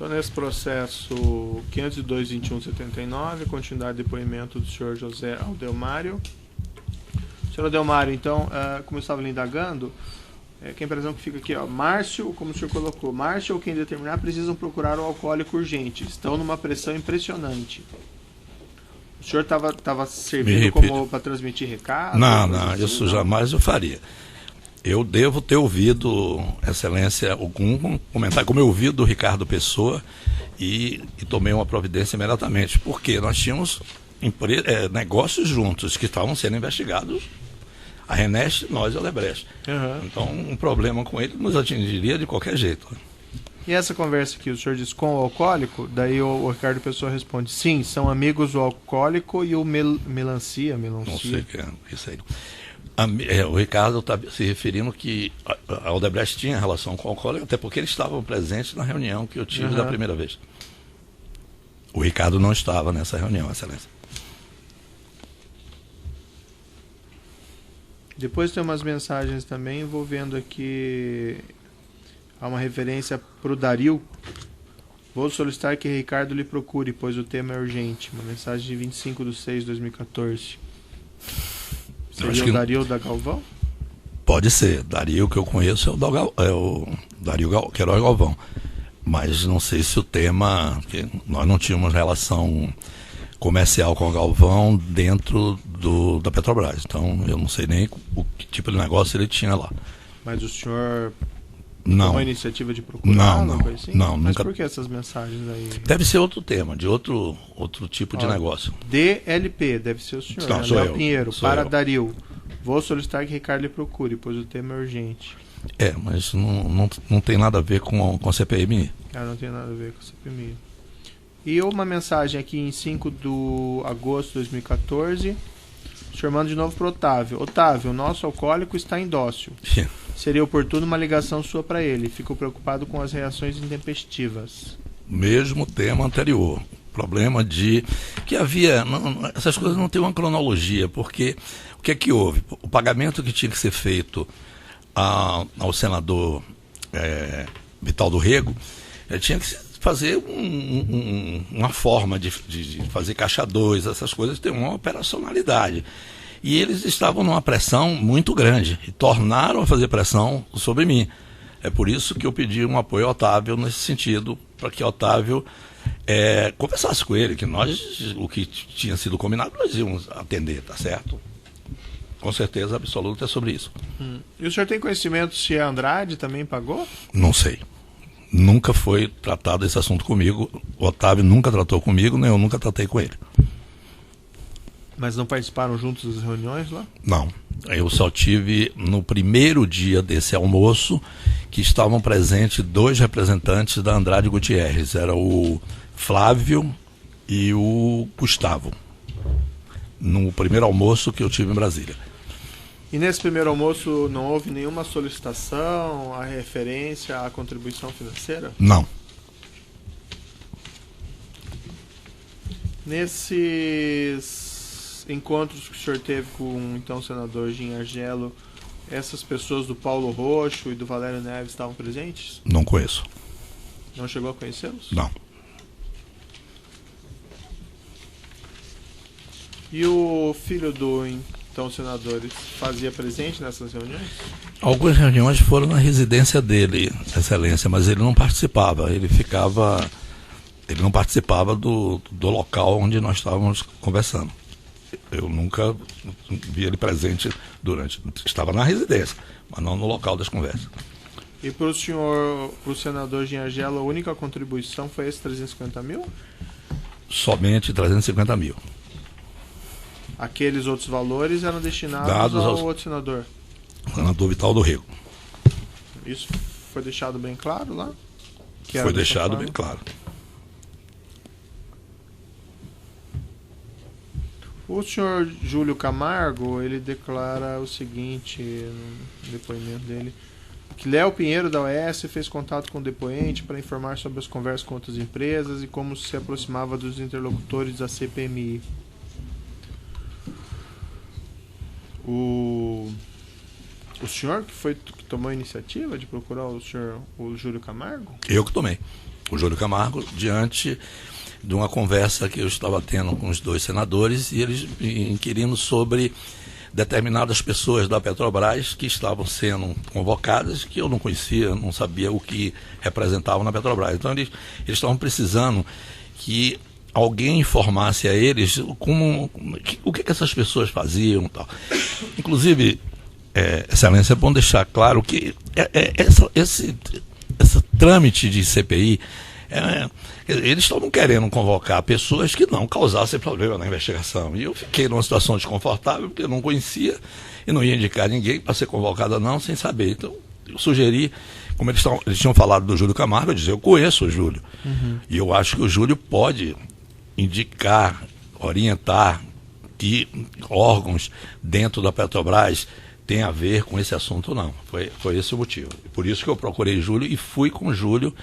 Então, nesse processo 502.21.79, continuidade de depoimento do senhor José Aldelmário. Senhor Aldelmário, então, como eu estava lhe indagando, que a impressão que fica aqui, ó, Márcio, como o senhor colocou, Márcio ou quem determinar precisam procurar o alcoólico urgente. Estão numa pressão impressionante. O senhor estava servindo como para transmitir recado? Não, isso jamais eu faria. Eu devo ter ouvido, Excelência, algum comentário, como eu ouvi do Ricardo Pessoa, e tomei uma providência imediatamente, porque nós tínhamos negócios juntos que estavam sendo investigados, a Renest, nós e a Odebrecht. Uhum. Então, um problema com ele nos atingiria de qualquer jeito. E essa conversa que o senhor disse com o alcoólico, daí o Ricardo Pessoa responde, sim, são amigos o alcoólico e o melancia. Não sei o que é isso aí. O Ricardo está se referindo que a Odebrecht tinha relação com o alcoólico, até porque eles estavam presentes na reunião que eu tive da primeira vez. O Ricardo não estava nessa reunião, Excelência. Depois tem umas mensagens também envolvendo aqui, há uma referência para o Dario. Vou solicitar que Ricardo lhe procure, pois o tema é urgente. Uma mensagem de 25/6/2014. Seria o Dario da Galvão? Pode ser. Dario que eu conheço é o Dario Queiroz Galvão. Mas não sei se o tema... Porque nós não tínhamos relação comercial com o Galvão dentro da Petrobras. Então eu não sei nem que tipo de negócio ele tinha lá. Mas o senhor... Não. Uma iniciativa de procurar? Assim? Não, mas nunca... por que essas mensagens aí? Deve ser outro tema, de outro tipo de negócio. DLP, deve ser o senhor. Não, sou eu. Pinheiro, para Dario. Vou solicitar que Ricardo lhe procure, pois o tema é urgente. Mas não tem nada a ver com a CPMI. Não tem nada a ver com a CPMI. E uma mensagem aqui em 5 de agosto de 2014. O senhor manda de novo para o Otávio. Otávio, o nosso alcoólico está em dócil. Seria oportuno uma ligação sua para ele. Fico preocupado com as reações intempestivas. Mesmo tema anterior. Problema de que havia... essas coisas não têm uma cronologia, porque o que é que houve? O pagamento que tinha que ser feito ao senador Vital do Rego, tinha que fazer uma forma de fazer caixa 2, essas coisas têm uma operacionalidade. E eles estavam numa pressão muito grande e tornaram a fazer pressão sobre mim. É por isso que eu pedi um apoio ao Otávio nesse sentido, para que Otávio conversasse com ele, que nós, o que tinha sido combinado, nós íamos atender, tá certo? Com certeza absoluta é sobre isso. E o senhor tem conhecimento se a Andrade também pagou? Não sei. Nunca foi tratado esse assunto comigo. O Otávio nunca tratou comigo, nem eu nunca tratei com ele. Mas não participaram juntos das reuniões lá? Não. Eu só tive no primeiro dia desse almoço que estavam presentes 2 representantes da Andrade Gutierrez. Era o Flávio e o Gustavo. No primeiro almoço que eu tive em Brasília. E nesse primeiro almoço não houve nenhuma solicitação, a referência à contribuição financeira? Não. Nesses encontros que o senhor teve com então, o senador Gin Argelo, essas pessoas do Paulo Roxo e do Valério Neves estavam presentes? Não conheço. Não chegou a conhecê-los? Não. E o filho do então senador fazia presente nessas reuniões? Algumas reuniões foram na residência dele, Excelência, mas ele não participava. Ele não participava do local onde nós estávamos conversando. Eu nunca vi ele presente estava na residência, mas não no local das conversas. E para o senador Gin Argelo, a única contribuição foi esse 350 mil? Somente 350 mil. Aqueles outros valores eram destinados ao outro senador? Senador Vital do Rego. Isso foi deixado bem claro lá? Foi deixado bem claro. O senhor Júlio Camargo, ele declara o seguinte no depoimento dele, que Léo Pinheiro da OAS fez contato com o depoente para informar sobre as conversas com outras empresas e como se aproximava dos interlocutores da CPMI. O senhor que tomou a iniciativa de procurar o Júlio Camargo? Eu que tomei. O Júlio Camargo, diante de uma conversa que eu estava tendo com os 2 senadores, e eles inquirindo sobre determinadas pessoas da Petrobras que estavam sendo convocadas, que eu não conhecia, não sabia o que representavam na Petrobras. Então eles estavam precisando que alguém informasse a eles o que essas pessoas faziam e tal. Inclusive, Excelência, é bom deixar claro que esse trâmite de CPI, eles estavam querendo convocar pessoas que não causassem problema na investigação. E eu fiquei numa situação desconfortável, porque eu não conhecia e não ia indicar ninguém para ser convocado não, sem saber. Então, eu sugeri, como eles tinham falado do Júlio Camargo, eu disse, eu conheço o Júlio. E eu acho que o Júlio pode indicar, orientar que órgãos dentro da Petrobras têm a ver com esse assunto ou não. Foi esse o motivo. Por isso que eu procurei Júlio e fui com o Júlio,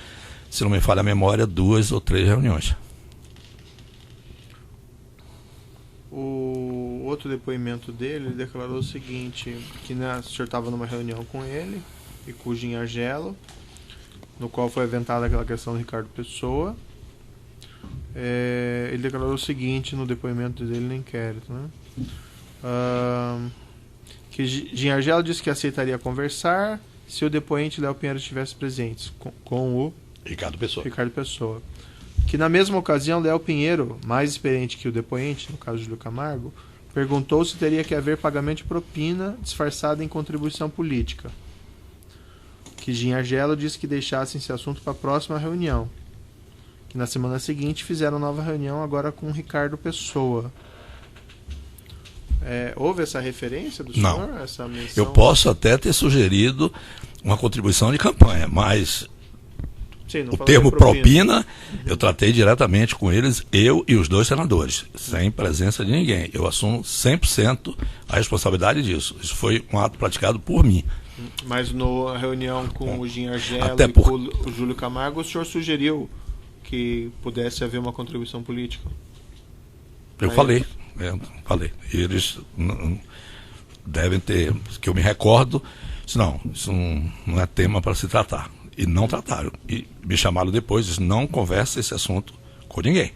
se não me falha a memória, 2 ou 3 reuniões. O outro depoimento dele, ele declarou o seguinte, que o senhor estava numa reunião com ele e com o Jim Argelo, no qual foi aventada aquela questão do Ricardo Pessoa. Ele declarou o seguinte no depoimento dele no inquérito, né? Que Jim Argelo disse que aceitaria conversar se o depoente Léo Pinheiro estivesse presente com o Ricardo Pessoa. Que na mesma ocasião, Léo Pinheiro, mais experiente que o depoente, no caso de Júlio Camargo, perguntou se teria que haver pagamento de propina disfarçada em contribuição política. Que Jim Argelo disse que deixassem esse assunto para a próxima reunião. Que na semana seguinte fizeram nova reunião agora com o Ricardo Pessoa. Houve essa referência do senhor? Não. Essa menção? Eu posso até ter sugerido uma contribuição de campanha, mas Sim, o termo propina, eu tratei diretamente com eles, eu e os 2 senadores, sem presença de ninguém. Eu assumo 100% a responsabilidade disso. Isso foi um ato praticado por mim. Mas na reunião com o Jim Argelo e com o Júlio Camargo, o senhor sugeriu que pudesse haver uma contribuição política? Eu falei. E eles devem ter, que eu me recordo, não, isso não é tema para se tratar. E não trataram. E me chamaram depois, disse, não conversa esse assunto com ninguém.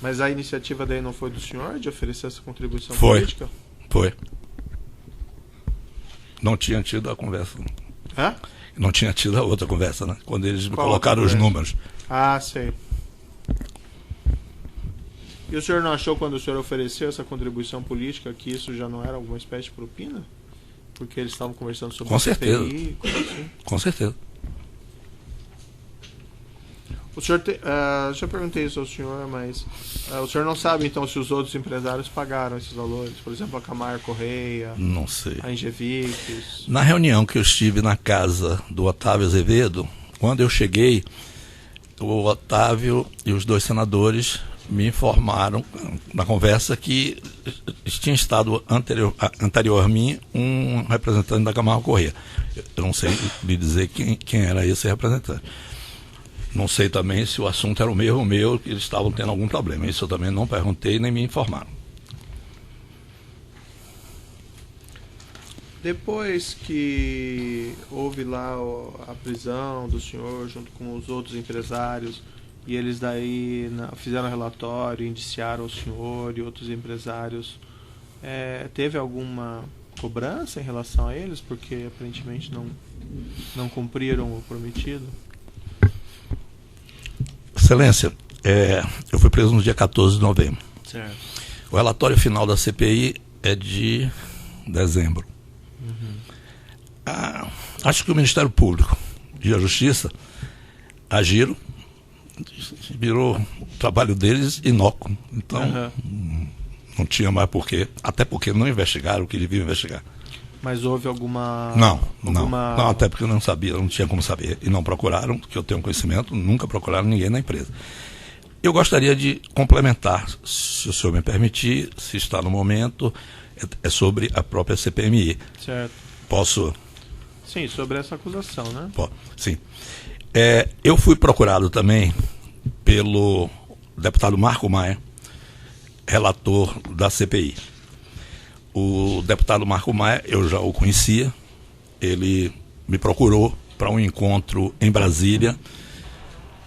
Mas a iniciativa daí não foi do senhor de oferecer essa contribuição política? Foi. Não tinha tido a conversa. Hã? Não tinha tido a outra conversa, né? Quando eles me Qual colocaram os números. Ah, sei. E o senhor não achou, quando o senhor ofereceu essa contribuição política, que isso já não era alguma espécie de propina? Porque eles estavam conversando sobre Com certeza. CPI, coisa assim. Com certeza. O senhor já perguntei isso ao senhor, mas o senhor não sabe então se os outros empresários pagaram esses valores? Por exemplo, a Camargo Correia, não sei. A Engevix. Na reunião que eu estive na casa do Otávio Azevedo, quando eu cheguei, o Otávio e os 2 senadores me informaram na conversa que tinha estado anterior a mim um representante da Camargo Correia. Eu não sei lhe dizer quem era esse representante. Não sei também se o assunto era o mesmo meu, que eles estavam tendo algum problema. Isso eu também não perguntei nem me informaram. Depois que houve lá a prisão do senhor junto com os outros empresários, e eles daí fizeram relatório, indiciaram o senhor e outros empresários, teve alguma cobrança em relação a eles, porque aparentemente não cumpriram o prometido? Excelência, eu fui preso no dia 14 de novembro. Certo. O relatório final da CPI é de dezembro. Acho que o Ministério Público e a Justiça agiram, virou o trabalho deles inócuo. Então, não tinha mais porquê, até porque não investigaram o que deviam investigar. Mas houve alguma... Não, até porque eu não sabia, não tinha como saber. E não procuraram, que eu tenho conhecimento, nunca procuraram ninguém na empresa. Eu gostaria de complementar, se o senhor me permitir, se está no momento, é sobre a própria CPMI. Certo. Posso? Sim, sobre essa acusação, né? Sim. Eu fui procurado também pelo deputado Marco Maia, relator da CPI. O deputado Marco Maia, eu já o conhecia, ele me procurou para um encontro em Brasília,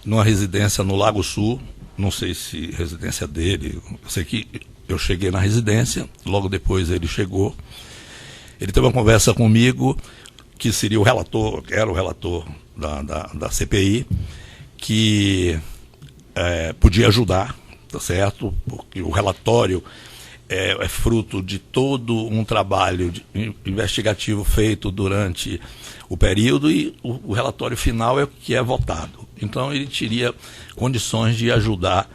numa residência no Lago Sul, não sei se residência dele, eu sei que eu cheguei na residência, logo depois ele chegou, ele teve uma conversa comigo, que seria o relator, que era o relator da CPI, que podia ajudar, tá certo? Porque o relatório é fruto de todo um trabalho investigativo feito durante o período e o relatório final é o que é votado. Então ele teria condições de ajudar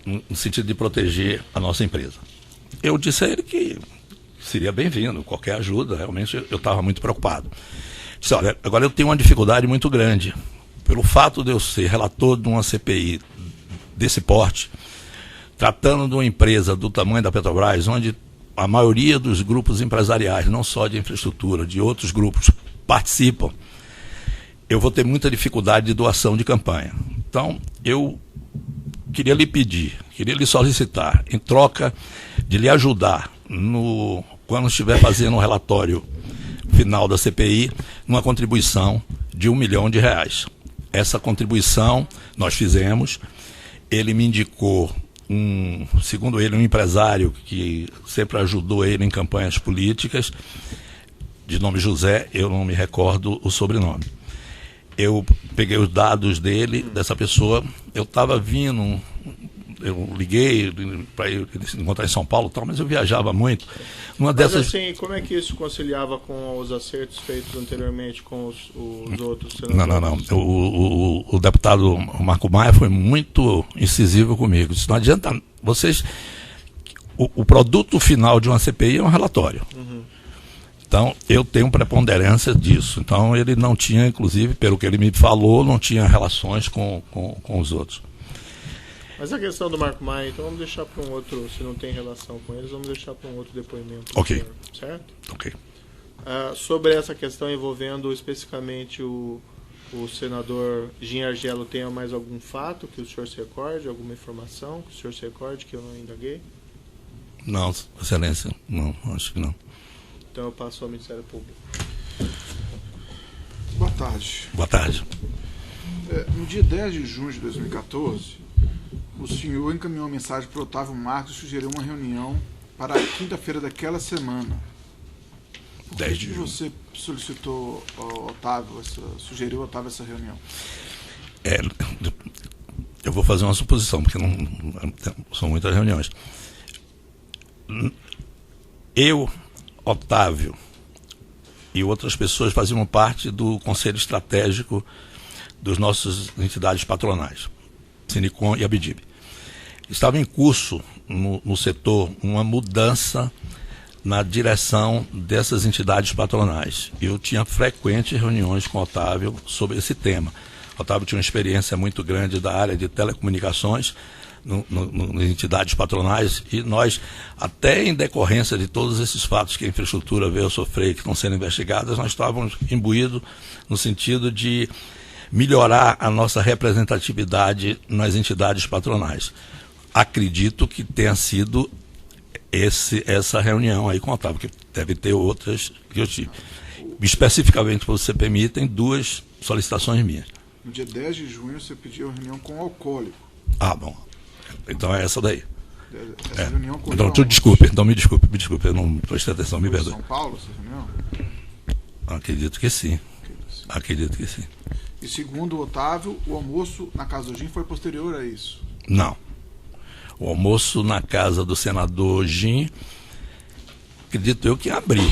no sentido de proteger a nossa empresa. Eu disse a ele que seria bem-vindo, qualquer ajuda, realmente eu estava muito preocupado. Disse, olha, agora eu tenho uma dificuldade muito grande, pelo fato de eu ser relator de uma CPI desse porte, tratando de uma empresa do tamanho da Petrobras, onde a maioria dos grupos empresariais, não só de infraestrutura, de outros grupos, participam, eu vou ter muita dificuldade de doação de campanha. Então, eu queria lhe pedir, queria lhe solicitar, em troca de lhe ajudar quando estiver fazendo um relatório final da CPI, uma contribuição de R$1 milhão. Essa contribuição nós fizemos, ele me indicou segundo ele, um empresário que sempre ajudou ele em campanhas políticas, de nome José, eu não me recordo o sobrenome. Eu peguei os dados dessa pessoa, eu estava vindo, eu liguei para ele se encontrar em São Paulo, mas eu viajava muito. Mas assim, como é que isso conciliava com os acertos feitos anteriormente com os outros senadores? Não. O deputado Marco Maia foi muito incisivo comigo. Disse, não adianta, vocês... O produto final de uma CPI é um relatório. Uhum. Então, eu tenho preponderância disso. Então, ele não tinha, inclusive, pelo que ele me falou, não tinha relações com os outros. Mas a questão do Marco Maia, então vamos deixar para um outro, se não tem relação com eles, vamos deixar para um outro depoimento. Ok. Senhor, certo? Ok. Sobre essa questão envolvendo especificamente o senador Gin Argelo, tem mais algum fato que o senhor se recorde, alguma informação que o senhor se recorde que eu não indaguei? Não, excelência, não, acho que não. Então eu passo ao Ministério Público. Boa tarde. Boa tarde. No dia 10 de junho de 2014, o senhor encaminhou uma mensagem para o Otávio Marcos e sugeriu uma reunião para a quinta-feira daquela semana. Por que você solicitou ao Otávio, sugeriu ao Otávio essa reunião? Eu vou fazer uma suposição, porque não são muitas reuniões. Eu, Otávio e outras pessoas faziam parte do Conselho Estratégico das nossas entidades patronais, Sinicom e Abdib. Estava em curso no setor uma mudança na direção dessas entidades patronais. Eu tinha frequentes reuniões com o Otávio sobre esse tema. O Otávio tinha uma experiência muito grande da área de telecomunicações nas entidades patronais e nós, até em decorrência de todos esses fatos que a infraestrutura veio a sofrer e que estão sendo investigadas, nós estávamos imbuídos no sentido de melhorar a nossa representatividade nas entidades patronais. Acredito que tenha sido essa reunião aí com o Otávio, que deve ter outras que eu tive. Especificamente para o CPMI, tem 2 solicitações minhas. No dia 10 de junho, você pediu uma reunião com o alcoólico. Ah, bom. Então é essa daí. Essa reunião com então, me desculpe, eu não prestei atenção, me perdoe. São Paulo, essa reunião? Acredito que sim. Acredito que sim. E segundo o Otávio, o almoço na casa do Gin foi posterior a isso? Não. O almoço na casa do senador Gin, acredito eu que abriu.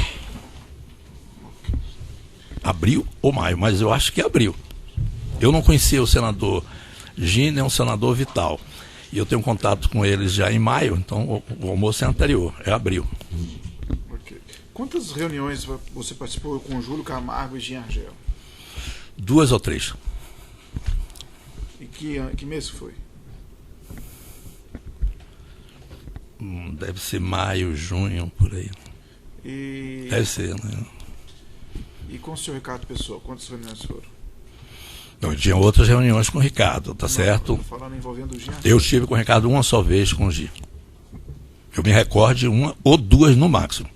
Abril ou maio, mas eu acho que abriu. Eu não conhecia o senador Gin nem o senador Vital. E eu tenho contato com eles já em maio, então o almoço é anterior, é abril. Okay. Quantas reuniões você participou com Júlio Camargo e Gin Argelo? 2 ou 3. E que mês foi? Deve ser maio, junho, por aí. Deve ser, né? E com o senhor Ricardo Pessoa, quantas reuniões foram? Não, tinha outras reuniões com o Ricardo, tá certo? Falando envolvendo o Gin. Eu estive com o Ricardo uma só vez com o Gin. Eu me recordo de 1 ou 2 no máximo.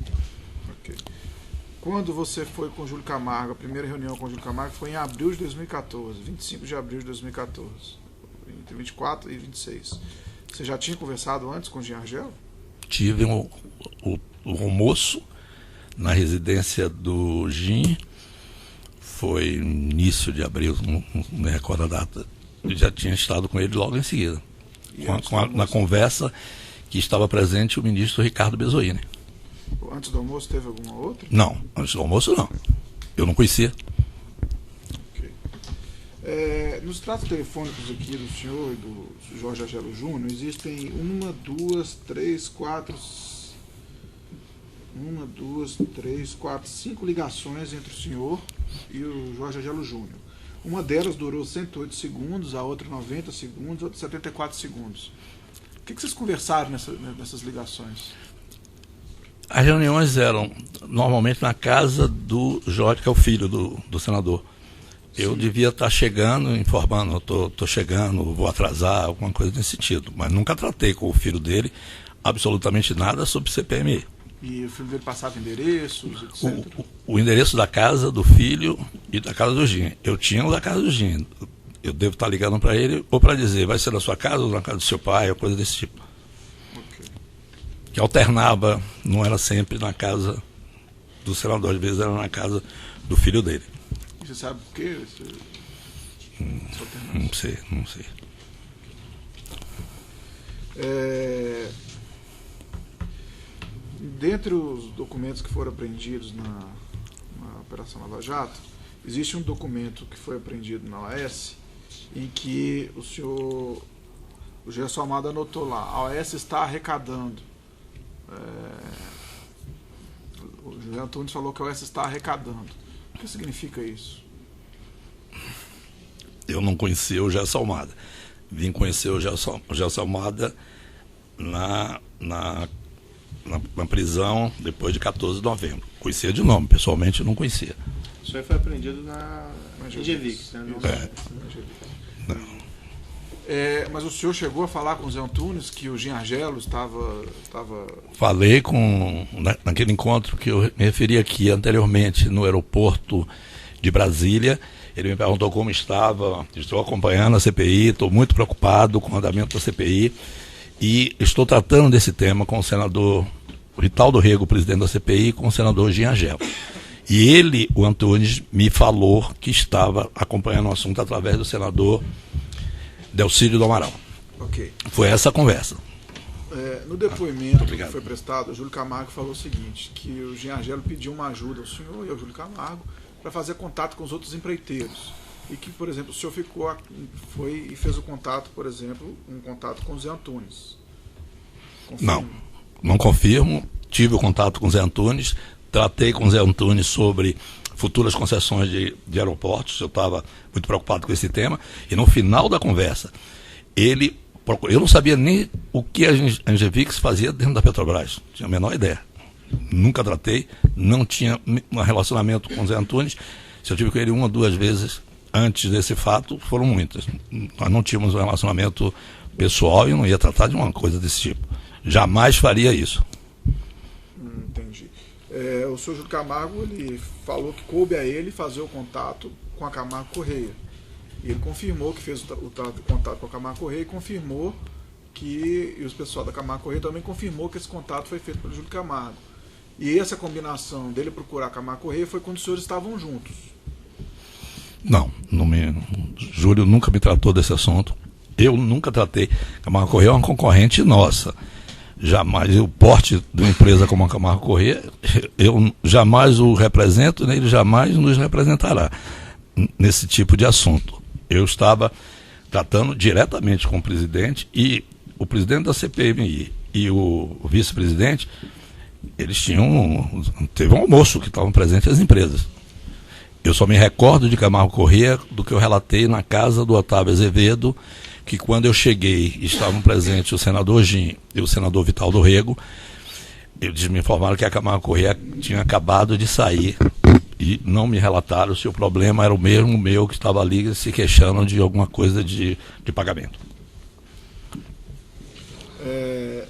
quando você foi com o Júlio Camargo, a primeira reunião com o Júlio Camargo foi em abril de 2014, 25 de abril de 2014, entre 24 e 26. Você já tinha conversado antes com o Jean Argelo? Tive o almoço na residência do Gin, foi início de abril, não me recordo a data. Eu já tinha estado com ele logo em seguida, na conversa que estava presente o ministro Ricardo Bezoini. Antes do almoço teve alguma outra? Não, antes do almoço não. Eu não conhecia. Okay. Nos tratos telefônicos aqui do senhor e do Jorge Argelo Júnior, existem 5 ligações entre o senhor e o Jorge Argelo Júnior. Uma delas durou 108 segundos, a outra 90 segundos, a outra 74 segundos. O que vocês conversaram nessas ligações? As reuniões eram normalmente na casa do Jorge, que é o filho do senador. Eu Sim. devia estar chegando, informando, estou chegando, vou atrasar, alguma coisa nesse sentido. Mas nunca tratei com o filho dele absolutamente nada sobre CPMI. E o filho dele passava endereços, etc. O endereço da casa do filho e da casa do Gin. Eu tinha o da casa do Gin. Eu devo estar ligando para ele ou para dizer, vai ser na sua casa ou na casa do seu pai, ou coisa desse tipo. Okay. Que alternava, não era sempre na casa do senador, às vezes era na casa do filho dele. E você sabe por quê? Não sei. Dentre os documentos que foram apreendidos na Operação Lava Jato, existe um documento que foi apreendido na OAS em que o Gerson Amado anotou lá, a OAS está arrecadando. O José Antunes falou que a OAS está arrecadando. O que significa isso? Eu não conhecia o Gerson Almada. Vim conhecer o Gerson Almada na prisão depois de 14 de novembro. Conhecia de nome, pessoalmente eu não conhecia. Isso aí foi apreendido na Ingevix, né? Não. Mas o senhor chegou a falar com o Zé Antunes que o Jean Argelo estava... Falei naquele encontro que eu me referi aqui anteriormente no aeroporto de Brasília. Ele me perguntou como estava. Estou acompanhando a CPI, estou muito preocupado com o andamento da CPI e estou tratando desse tema com o senador Ritaldo Rego, presidente da CPI, e com o senador Jean Argelo. E ele, o Antunes, me falou que estava acompanhando o assunto através do senador Delcídio do Amaral. Ok. Foi essa a conversa. No depoimento que foi prestado, o Júlio Camargo falou o seguinte, que o Jean Argelo pediu uma ajuda ao senhor e ao Júlio Camargo para fazer contato com os outros empreiteiros. E que, por exemplo, o senhor foi e fez o contato, por exemplo, um contato com o Zé Antunes. Confirma? Não confirmo. Tive o contato com o Zé Antunes, tratei com o Zé Antunes sobre futuras concessões de aeroportos, eu estava muito preocupado com esse tema, e no final da conversa, eu não sabia nem o que a Ingevix fazia dentro da Petrobras, não tinha a menor ideia. Nunca tratei, não tinha um relacionamento com o Zé Antunes. Se eu tive com ele 1 ou 2 vezes antes desse fato, foram muitas. Nós não tínhamos um relacionamento pessoal e eu não ia tratar de uma coisa desse tipo. Jamais faria isso. Entendi. O senhor Júlio Camargo, ele falou que coube a ele fazer o contato com a Camargo Correia. E ele confirmou que fez o contato com a Camargo Correia e confirmou e os pessoal da Camargo Correia também confirmou que esse contato foi feito pelo Júlio Camargo. E essa combinação dele procurar a Camargo Correia foi quando os senhores estavam juntos. Não Júlio nunca me tratou desse assunto. Eu nunca tratei. Camargo Correia é uma concorrente nossa. Jamais, o porte de uma empresa como a Camargo Correia, eu jamais o represento, nem ele jamais nos representará nesse tipo de assunto. Eu estava tratando diretamente com o presidente, e o presidente da CPMI e o vice-presidente, eles teve um almoço que estavam presentes as empresas. Eu só me recordo de Camargo Correia do que eu relatei na casa do Otávio Azevedo, que quando eu cheguei estavam presentes o senador Gin e o senador Vitaldo Rego. Eles me informaram que a Camargo Correia tinha acabado de sair e não me relataram se o problema era o mesmo meu que estava ali se queixando de alguma coisa de pagamento.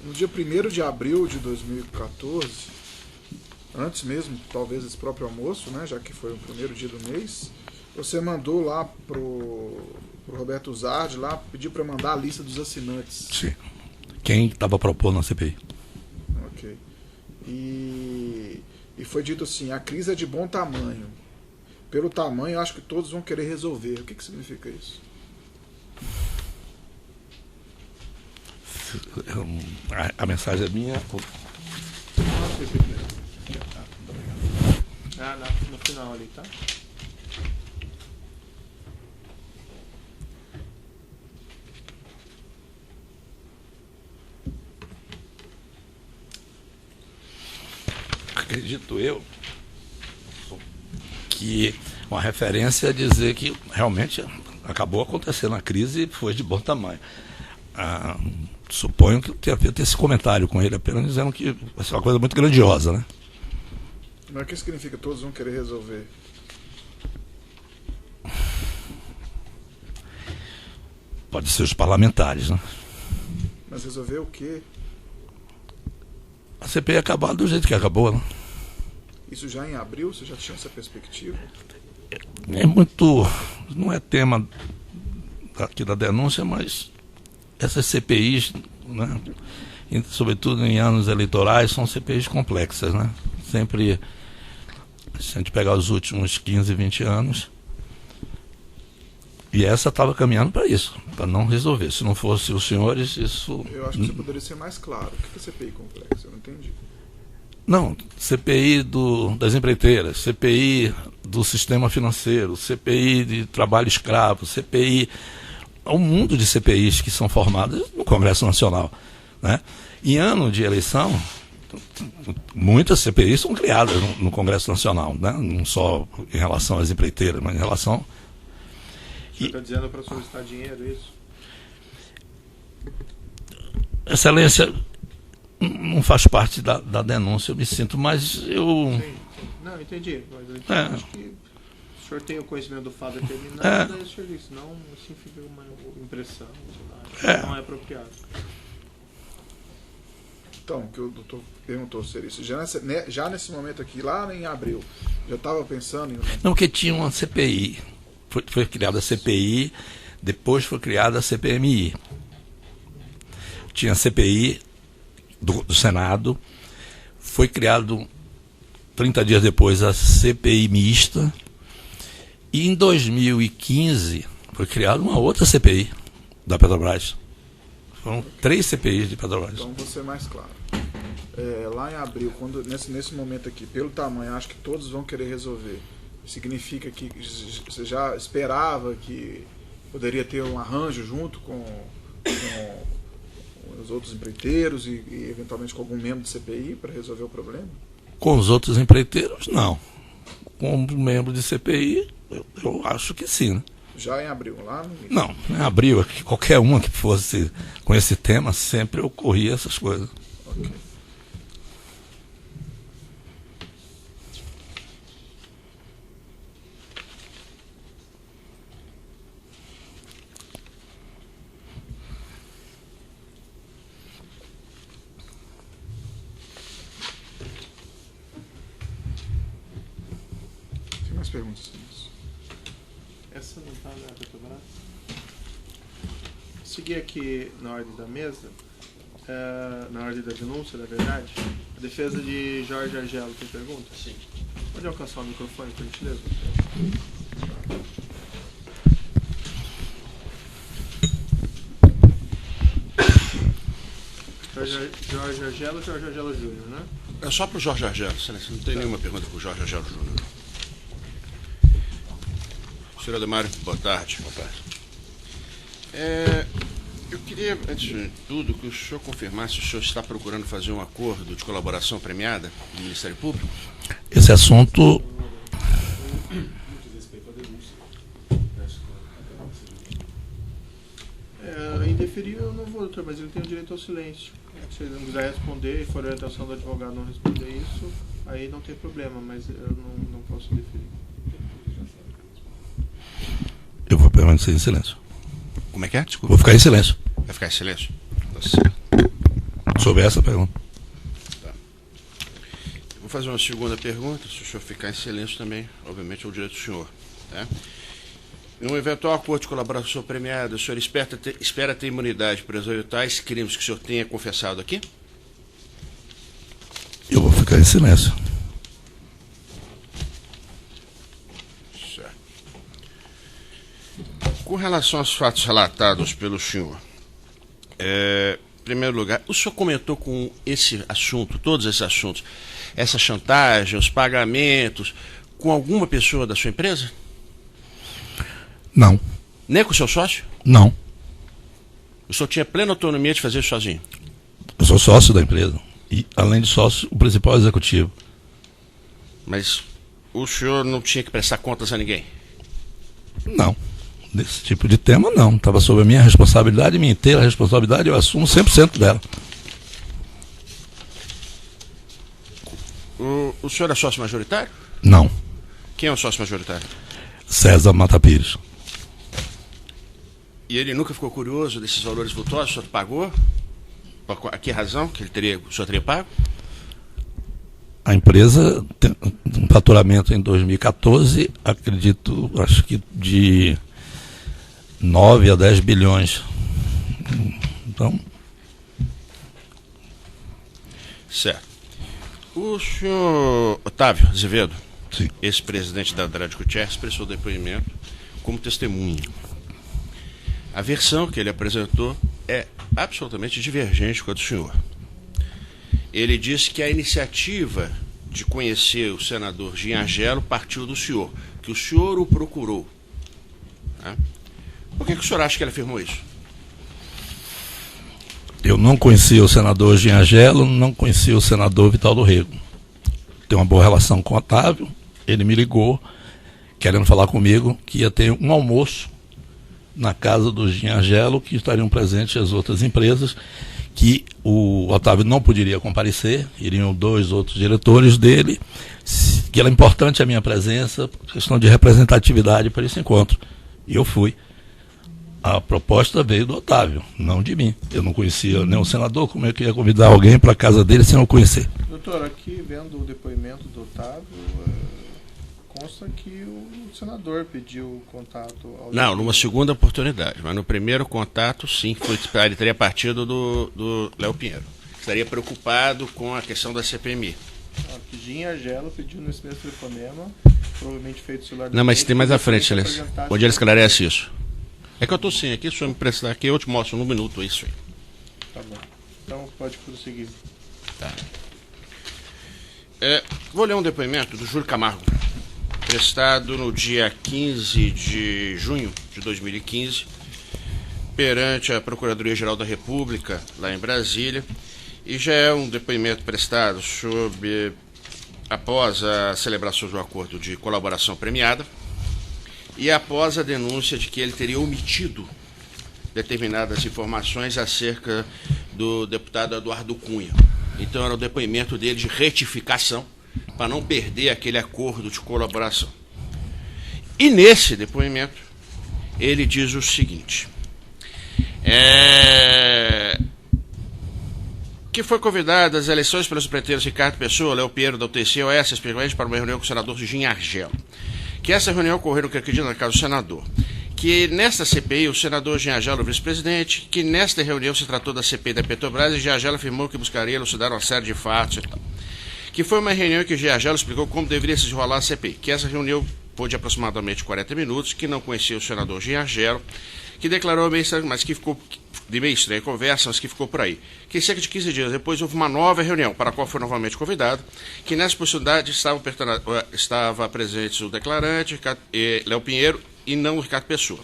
No dia 1º de abril de 2014, antes mesmo, talvez, desse próprio almoço, né, já que foi o primeiro dia do mês, você mandou lá pro Roberto Zardi, lá, pediu para mandar a lista dos assinantes. Sim. Quem estava propondo na CPI. Ok. E foi dito assim, a crise é de bom tamanho. Pelo tamanho, eu acho que todos vão querer resolver. O que significa isso? A mensagem é minha. No final ali, tá? Acredito eu que uma referência a dizer que realmente acabou acontecendo a crise e foi de bom tamanho. Suponho que tenha feito esse comentário com ele, apenas dizendo que vai ser uma coisa muito grandiosa, né? Mas o que significa que todos vão querer resolver? Pode ser os parlamentares, né? Mas resolver o quê? A CPI acabar do jeito que acabou, né? Isso já em abril? Você já tinha essa perspectiva? É muito... Não é tema aqui da denúncia, mas essas CPIs, né, sobretudo em anos eleitorais, são CPIs complexas, né? Sempre, se a gente pegar os últimos 15, 20 anos, e essa estava caminhando para isso, para não resolver. Se não fosse os senhores, isso... Eu acho que você poderia ser mais claro. O que é CPI complexa? Eu não entendi. Não, CPI das empreiteiras, CPI do sistema financeiro, CPI de trabalho escravo, CPI... Há um mundo de CPIs que são formadas no Congresso Nacional, né? Em ano de eleição, muitas CPIs são criadas no Congresso Nacional, né? Não só em relação às empreiteiras, mas em relação... Você está dizendo para solicitar dinheiro, isso? Excelência, não faz parte da denúncia, eu me sinto, mas eu... Sim. Não, entendi. Mas eu acho que o senhor tem o conhecimento do fato determinado, daí o senhor disse, senão assim fica uma impressão, sei lá, não é apropriado. Então, o que o doutor perguntou seria isso. Já nesse momento aqui, lá em abril, já estava pensando em... Não, porque tinha uma CPI. Foi criada a CPI, depois foi criada a CPMI. Tinha a CPI do Senado, foi criado 30 dias depois a CPI mista, e em 2015 foi criada uma outra CPI da Petrobras. Foram 3 CPIs de Petrobras. Então, vou ser mais claro. Lá em abril, nesse momento aqui, pelo tamanho, acho que todos vão querer resolver. Significa que você já esperava que poderia ter um arranjo junto com os outros empreiteiros e eventualmente com algum membro de CPI para resolver o problema? Com os outros empreiteiros, não. Com um membro de CPI, eu acho que sim, né? Já em abril, lá no início? Não, em abril, qualquer uma que fosse com esse tema, sempre ocorria essas coisas. Ok. Tem mais perguntas? Essa não está na Petrobras? Seguir aqui na ordem da mesa, na ordem da denúncia, na verdade, a defesa de Jorge Argelo tem pergunta? Sim. Pode alcançar o microfone, por gentileza? Jorge Argelo ou Jorge Argelo Júnior, né? É só para o Jorge Argelo, excelência. Não tem nenhuma pergunta para o Jorge Argelo Júnior. Senhor Ademário, boa tarde. Boa tarde. Eu queria, antes de tudo, que o senhor confirmasse se o senhor está procurando fazer um acordo de colaboração premiada com o Ministério Público. Esse assunto... Indeferível eu não vou, doutor, mas ele tem o direito ao silêncio. Se ele não quiser responder e for a orientação do advogado não responder isso, aí não tem problema, mas eu não posso deferir. Eu vou permanecer em silêncio. Como é que é? Desculpa. Vou ficar em silêncio. Vai ficar em silêncio? Tá certo. Sobre essa pergunta. Tá. Eu vou fazer uma segunda pergunta, se o senhor ficar em silêncio também, obviamente é o direito do senhor. Tá? Em um eventual acordo de colaboração premiada, o senhor espera ter imunidade para resolver tais crimes que o senhor tenha confessado aqui? Eu vou ficar em silêncio. Certo. Com relação aos fatos relatados pelo senhor, em primeiro lugar, o senhor comentou com esse assunto, todos esses assuntos, essa chantagem, os pagamentos, com alguma pessoa da sua empresa? Não. Nem com o seu sócio? Não. O senhor tinha plena autonomia de fazer isso sozinho? Eu sou sócio da empresa. E, além de sócio, o principal executivo. Mas o senhor não tinha que prestar contas a ninguém? Não. Desse tipo de tema, não. Estava sob a minha responsabilidade, minha inteira responsabilidade, eu assumo 100% dela. O senhor é sócio majoritário? Não. Quem é o sócio majoritário? César Mata Pires. E ele nunca ficou curioso desses valores vultosos? O senhor pagou? Por que razão que o senhor teria pago? A empresa tem um faturamento em 2014, acredito, acho que de 9 a 10 bilhões. Então... Certo. O senhor Otávio Azevedo, Sim. ex-presidente da Andrade Gutierrez, prestou depoimento como testemunha. A versão que ele apresentou é absolutamente divergente com a do senhor. Ele disse que a iniciativa de conhecer o senador Ginhagelo partiu do senhor, que o senhor o procurou. Por que o senhor acha que ele afirmou isso? Eu não conhecia o senador Ginhagelo, não conhecia o senador Vital do Rego. Tenho uma boa relação com o Otávio, ele me ligou, querendo falar comigo, que ia ter um almoço na casa do Ginhagelo, que estariam presentes as outras empresas, que o Otávio não poderia comparecer, iriam 2 outros diretores dele, que era importante a minha presença, por questão de representatividade para esse encontro. E eu fui. A proposta veio do Otávio, não de mim. Eu não conhecia nem o senador, como é que ia convidar alguém para a casa dele sem eu conhecer? Doutor, aqui vendo o depoimento do Otávio, consta que o senador pediu contato ao... Não, numa segunda oportunidade, mas no primeiro contato, sim, ele teria partido do Léo Pinheiro. Estaria preocupado com a questão da CPMI. Que Ginhagelo pediu nesse mesmo telefonema, provavelmente feito o celular... Não, mas tem mais à frente, Celeste, onde ele esclarece isso. É que eu estou sem aqui, se o senhor me prestar aqui, eu te mostro num minuto isso aí. Tá bom. Então pode prosseguir. Tá. Vou ler um depoimento do Júlio Camargo, prestado no dia 15 de junho de 2015, perante a Procuradoria-Geral da República, lá em Brasília, e já é um depoimento prestado após a celebração do acordo de colaboração premiada e após a denúncia de que ele teria omitido determinadas informações acerca do deputado Eduardo Cunha. Então era o depoimento dele de retificação para não perder aquele acordo de colaboração. E nesse depoimento ele diz o seguinte: que foi convidado às eleições pelos preteiros Ricardo Pessoa, Léo Pinheiro da UTC OS, especialmente para uma reunião com o senador Ginhagelo. Que essa reunião ocorreu, que acredito, na casa do senador. Que nesta CPI, o senador Ginhagelo, vice-presidente, que nesta reunião se tratou da CPI da Petrobras e Ginhagelo afirmou que buscaria elucidar uma série de fatos e tal. Que foi uma reunião que o Ginhagelo explicou como deveria se desenrolar a CPI. Que essa reunião foi de aproximadamente 40 minutos, que não conhecia o senador Ginhagelo, que declarou meio estranho, mas que ficou de meio estranha conversa, mas que ficou por aí. Que cerca de 15 dias depois houve uma nova reunião, para a qual foi novamente convidado, que nessa possibilidade estava presente o declarante, Léo Pinheiro, e não o Ricardo Pessoa.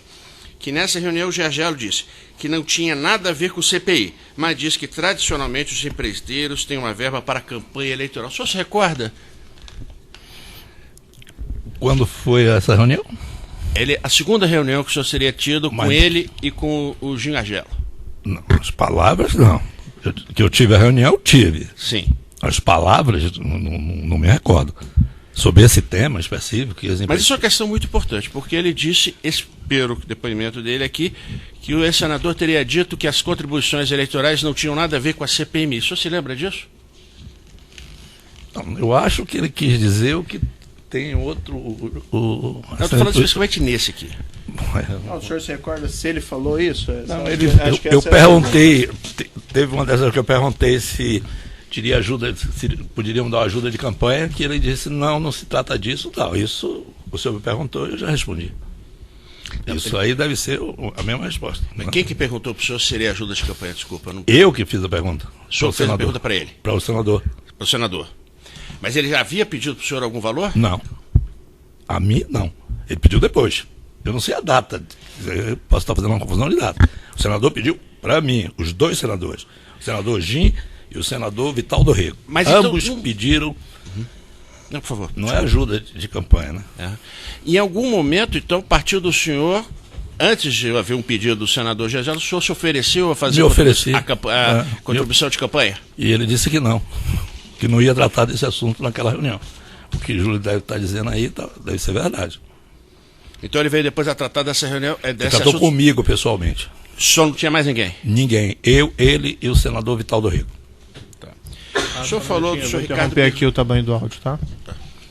Que nessa reunião o Ginhagelo disse que não tinha nada a ver com o CPI, mas disse que tradicionalmente os empreiteiros têm uma verba para a campanha eleitoral. O senhor se recorda? Quando foi essa reunião? A segunda reunião que o senhor seria tido com ele e com o Ginhagelo. Não, as palavras não. Que eu tive a reunião, eu tive. Sim. As palavras, não me recordo. Sobre esse tema específico. Mas isso é uma questão muito importante, porque ele disse, pelo depoimento dele aqui, que o ex-senador teria dito que as contribuições eleitorais não tinham nada a ver com a CPMI. O senhor se lembra disso? Não, eu acho que ele quis dizer o que tem outro... Eu estou falando especificamente nesse aqui. O senhor se recorda se ele falou isso? Não, eu perguntei, teve uma dessas que eu perguntei se teria ajuda, se poderiam dar ajuda de campanha, que ele disse, não se trata disso, tal. Isso o senhor me perguntou, eu já respondi. Isso aí deve ser a mesma resposta. Mas quem que perguntou para o senhor se seria ajuda de campanha? Desculpa. Não... Eu que fiz a pergunta. O senhor fez a pergunta para ele? Para o senador. Para o senador. Mas ele já havia pedido para o senhor algum valor? Não. A mim, não. Ele pediu depois. Eu não sei a data. Eu posso estar fazendo uma confusão de data. O senador pediu para mim, os dois senadores. O senador Jim e o senador Vital do Rego. Mas ambos então... pediram... Não, por favor. Não é ajuda de campanha, né? É. Em algum momento, então, partiu do senhor, antes de haver um pedido do senador Gesel, o senhor se ofereceu a fazer a contribuição de campanha? E ele disse que não ia tratar desse assunto naquela reunião. O que Júlio deve estar dizendo aí deve ser verdade. Então ele veio depois a tratar dessa reunião. Ele tratou comigo pessoalmente. Só não tinha mais ninguém? Ninguém. Eu, ele e o senador Vital do Rego. Tá. O senhor falou do senhor Ricardo. Vou interromper aqui o tamanho do áudio, tá?